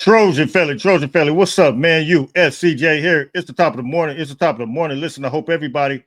Trojan Felly, what's up, man? USCJ here. It's the top of the morning. Listen, I hope everybody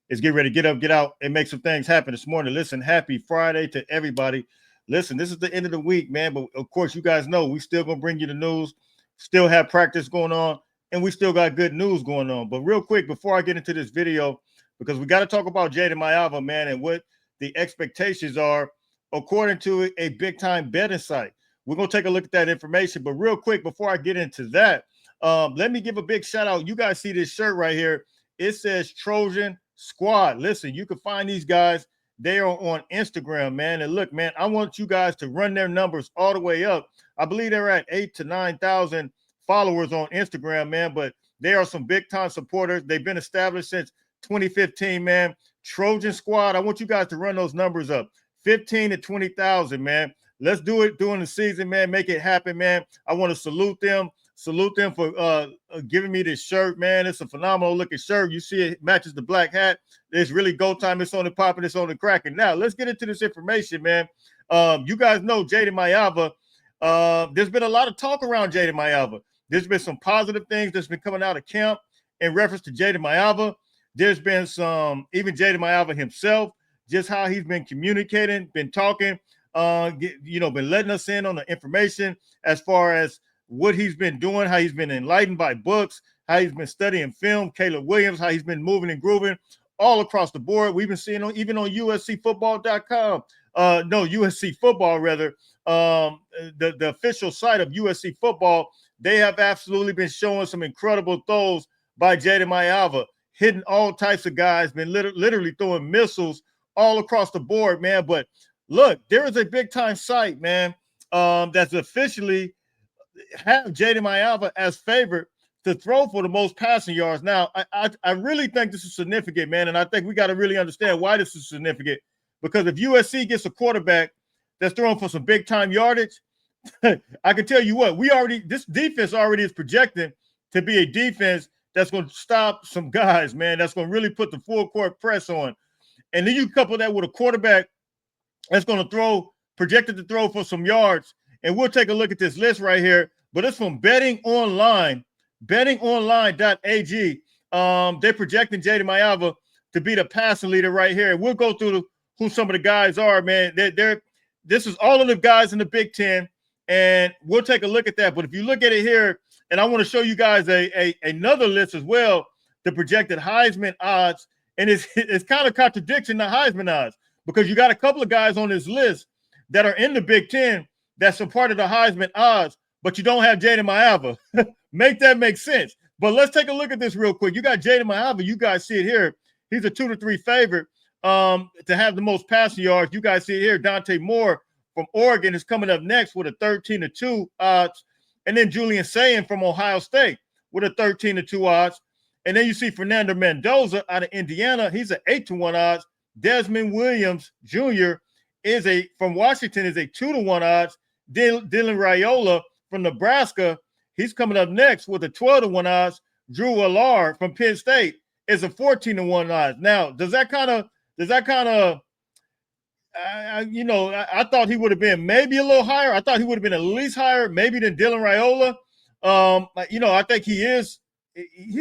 is getting ready to get up, get out, and make some things happen this morning. Listen, happy Friday to everybody. Listen, this is the end of the week, man. But of course, you guys know we still gonna bring you the news, still have practice going on, and we still got good news going on. But real quick, before I get into this video, because we got to talk about Jayden Maiava, man, and what the expectations are according to a big time betting site. We're going to take a look at that information. But real quick, before I get into that, let me give a big shout out. You guys see this shirt right here. It says Trojan Squad. Listen, you can find these guys. They are on Instagram, man. And look, man, I want you guys to run their numbers all the way up. I believe they're at 8,000 to 9,000 followers on Instagram, man. But they are some big time supporters. They've been established since 2015, man. Trojan Squad, I want you guys to run those numbers up. 15 to 20,000, man. Let's do it during the season, man. Make it happen, man. I want to salute them. Salute them for giving me this shirt, man. It's a phenomenal looking shirt. You see it matches the black hat. It's really go time. It's on the popping. It's on the cracking. Now, let's get into this information, man. You guys know Jayden Maiava. There's been a lot of talk around Jayden Maiava. There's been some positive things that's been coming out of camp in reference to Jayden Maiava. There's been some, even Jayden Maiava himself, just how he's been communicating, been talking, been letting us in on the information as far as what he's been doing, how he's been enlightened by books, how he's been studying film, Caleb Williams, how he's been moving and grooving all across the board. We've been seeing even on USCfootball.com, USC Football rather, the official site of USC Football, they have absolutely been showing some incredible throws by Jayden Maiava, hitting all types of guys, been literally throwing missiles all across the board, man. But look, there is a big time site, man, that's officially have Jayden Maiava as favorite to throw for the most passing yards. Now, I really think this is significant, man, and I think we got to really understand why this is significant. Because if USC gets a quarterback that's throwing for some big time yardage, I can tell you what, this defense already is projecting to be a defense that's going to stop some guys, man. That's going to really put the full court press on. And then you couple that with a quarterback that's going to projected to throw for some yards. And we'll take a look at this list right here. But it's from Betting Online, bettingonline.ag. They're projecting Jayden Maiava to be the passing leader right here. We'll go through who some of the guys are, man. This is all of the guys in the Big Ten, and we'll take a look at that. But if you look at it here, and I want to show you guys another list as well, the projected Heisman odds, and it's kind of contradiction to Heisman odds because you got a couple of guys on this list that are in the Big Ten that's a part of the Heisman odds, but you don't have Jayden Maiava. Make that make sense. But let's take a look at this real quick. You got Jayden Maiava. You guys see it here. He's a 2 to 3 favorite to have the most passing yards. You guys see it here. Dante Moore from Oregon is coming up next with a 13 to 2 odds. And then Julian Sayin from Ohio State with a 13 to 2 odds. And then you see Fernando Mendoza out of Indiana. He's an 8 to 1 odds. Desmond Williams Jr. from Washington is a 2 to 1 odds. Dylan Raiola from Nebraska, he's coming up next with a 12 to 1 odds. Drew Allard from Penn State is a 14 to 1 odds. Now, does that kind of I thought he would have been maybe a little higher. I thought he would have been at least higher, maybe than Dylan Raiola. I think he's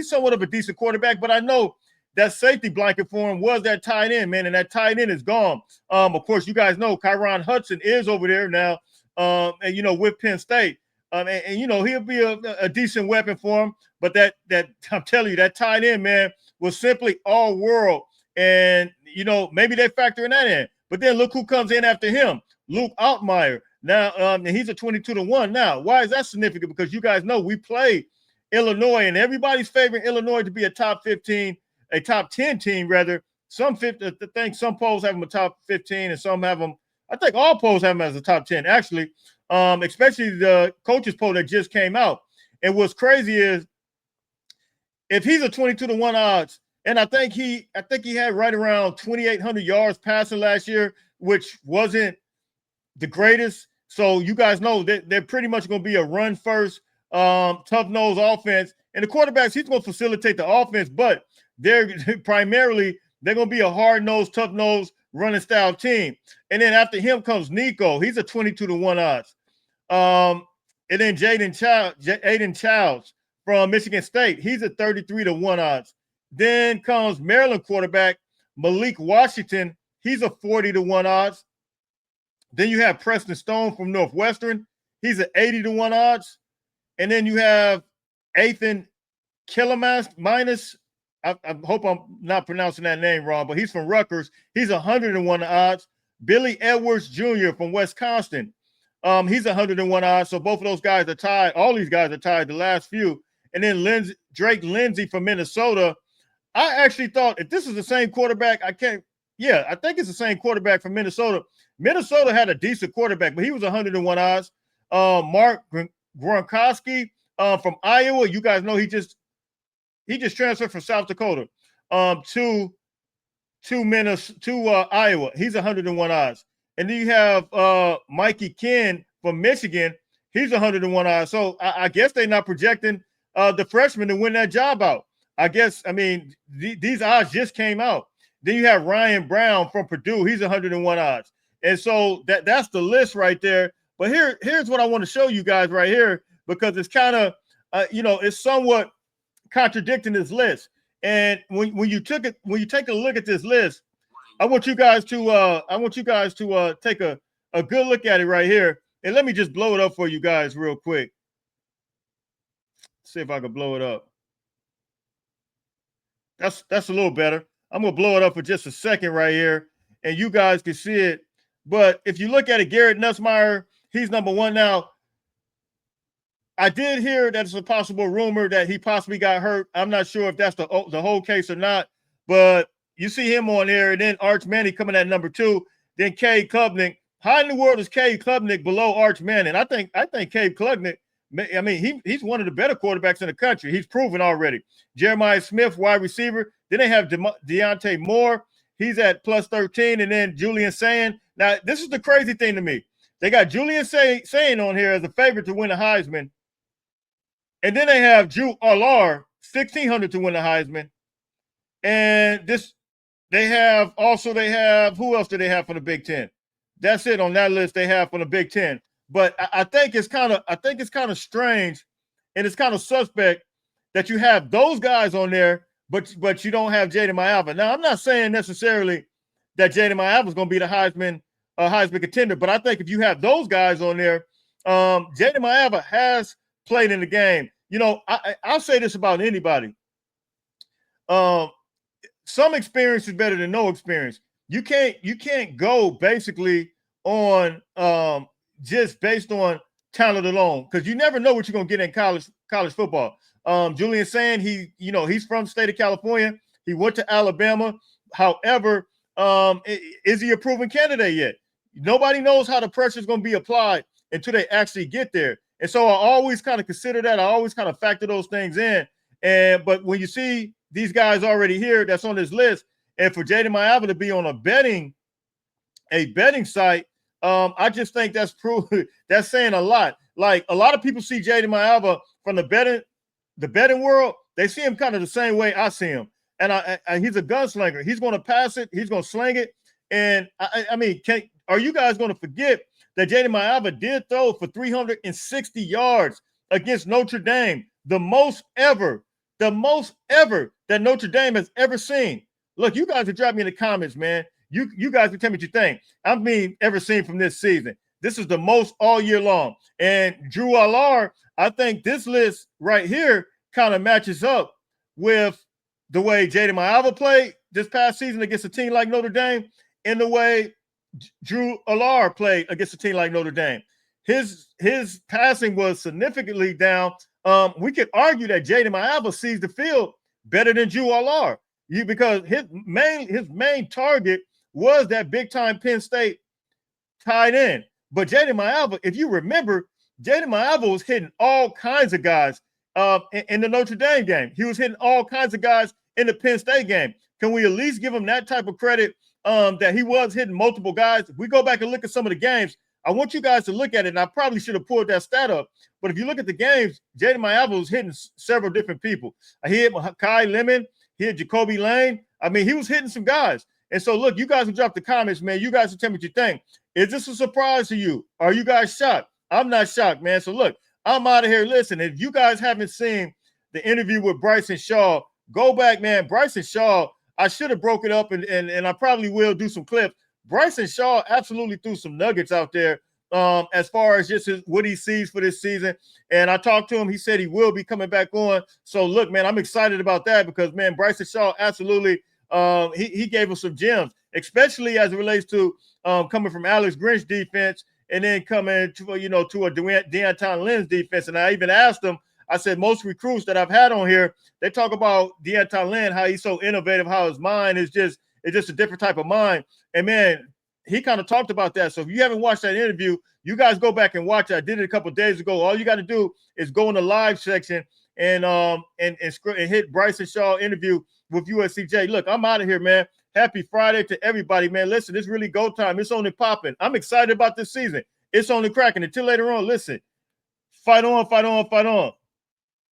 somewhat of a decent quarterback, but I know that safety blanket for him was that tight end, man, and that tight end is gone. Of course, you guys know Kyron Hudson is over there now, with Penn State. He'll be a decent weapon for him. But that I'm telling you, that tight end, man, was simply all world. And, maybe they factor in that in. But then look who comes in after him, Luke Altmaier. Now, and he's a 22 to 1. Now, why is that significant? Because you guys know we play Illinois, and everybody's favoring Illinois to be a top 10 team, rather. I think some polls have them a top 15, and some have them, I think all polls have them as a top 10, actually, especially the coaches poll that just came out. And what's crazy is if he's a 22 to 1 odds, and I think he had right around 2,800 yards passing last year, which wasn't the greatest. So you guys know that they're pretty much going to be a run first, tough-nosed offense. And the quarterbacks, he's going to facilitate the offense, but they're going to be a hard-nosed, tough-nosed, running style team. And then after him comes Nico. He's a 22 to 1 odds. And then Aiden Childs from Michigan State. He's at 33-1 odds. Then comes Maryland quarterback Malik Washington. He's a 40-1 odds. Then you have Preston Stone from Northwestern. He's at 80-1 odds. And then you have Ethan Kilimas. I hope I'm not pronouncing that name wrong, but he's from Rutgers. He's 101 odds. Billy Edwards Jr. from Wisconsin. He's 101 odds. So both of those guys are tied. All these guys are tied, the last few. And then Drake Lindsey from Minnesota. I actually thought if this is the same quarterback, I think it's the same quarterback from Minnesota. Minnesota had a decent quarterback, but he was 101 odds. Mark Gronkowski from Iowa. You guys know he just transferred from South Dakota to Iowa. He's 101 odds. And then you have Mikey Ken from Michigan. He's 101 odds. So I guess they're not projecting the freshman to win that job out. I guess, these odds just came out. Then you have Ryan Brown from Purdue. He's 101 odds. And so that's the list right there. But here's what I want to show you guys right here, because it's kind of, it's somewhat contradicting this list. And when you take a look at this list, I want you guys to take a good look at it right here. And let me just blow it up for you guys real quick. See if I can blow it up. That's a little better. I'm gonna blow it up for just a second right here, and you guys can see it. But if you look at it, Garrett Nussmeier, he's number one now. I did hear that it's a possible rumor that he possibly got hurt. I'm not sure if that's the whole case or not, but you see him on there, and then Arch Manning coming at number 2. Then Cade Klubnik. How in the world is Cade Klubnik below Arch Manning? I think Cade Klubnik. He's one of the better quarterbacks in the country. He's proven already. Jeremiah Smith, wide receiver. Then they have Deontay Moore. He's at plus 13. And then Julian Sayin. Now, this is the crazy thing to me. They got Julian Sayin on here as a favorite to win a Heisman. And then they have Drew Allar, 1,600 to win the Heisman. And they have, who else do they have from the Big Ten? That's it on that list they have from the Big Ten. But I think it's kind of strange, and it's kind of suspect that you have those guys on there, but you don't have Jayden Maiava. Now, I'm not saying necessarily that Jayden Maiava is going to be the Heisman contender, but I think if you have those guys on there, Jayden Maiava has played in the game. I'll say this about anybody. Some experience is better than no experience. You can't go basically on just based on talent alone, because you never know what you're gonna get in college football. Julian Sayin, he's from the state of California. He went to Alabama. However, is he a proven candidate yet? Nobody knows how the pressure is going to be applied until they actually get there. And so I always kind of consider that. I always kind of factor those things in. But when you see these guys already here that's on this list, and for Jayden Maiava to be on a betting site, I just think that's saying a lot. Like, a lot of people see Jayden Maiava from the betting world. They see him kind of the same way I see him. And he's a gunslinger. He's going to pass it. He's going to sling it. And are you guys going to forget that Jayden Maiava did throw for 360 yards against Notre Dame, the most ever that Notre Dame has ever seen? Look, you guys can drop me in the comments, man. You guys can tell me what you think. Ever seen from this season. This is the most all year long. And Drew Allar, I think this list right here kind of matches up with the way Jayden Maiava played this past season against a team like Notre Dame, and the way Drew Allar played against a team like Notre Dame. His passing was significantly down. We could argue that Jayden Maiava sees the field better than Drew Allar, because his main target was that big-time Penn State tight end. But Jayden Maiava, if you remember, Jayden Maiava was hitting all kinds of guys in the Notre Dame game. He was hitting all kinds of guys in the Penn State game. Can we at least give him that type of credit, that he was hitting multiple guys? If we go back and look at some of the games, I want you guys to look at it, and I probably should have pulled that stat up. But if you look at the games, Jayden Maiava was hitting several different people. He hit Kai Lemon. He hit Jacoby Lane. He was hitting some guys. And so, look, you guys can drop the comments, man. You guys can tell me what you think. Is this a surprise to you? Are you guys shocked? I'm not shocked, man. So, look, I'm out of here. Listen, if you guys haven't seen the interview with Bryson Shaw, go back, man. Bryson Shaw, I should have broke it up, and I probably will do some clips. Bryson Shaw absolutely threw some nuggets out there as far as just what he sees for this season. And I talked to him. He said he will be coming back on. So, look, man, I'm excited about that because, man, Bryson Shaw absolutely he gave us some gems, especially as it relates to coming from Alex Grinch defense and then coming to, to a Deanton Lynn's defense. And I even asked him, I said, most recruits that I've had on here, they talk about Deanton Lynn, how he's so innovative, how his mind is just a different type of mind. And, man, he kind of talked about that. So if you haven't watched that interview, you guys go back and watch it. I did it a couple of days ago. All you got to do is go in the live section and hit Bryson Shaw interview with USCJ. Look, I'm out of here, man. Happy Friday to everybody, man. Listen, it's really go time. It's only popping. I'm excited about this season. It's only cracking. Until later on, listen, fight on, fight on, fight on.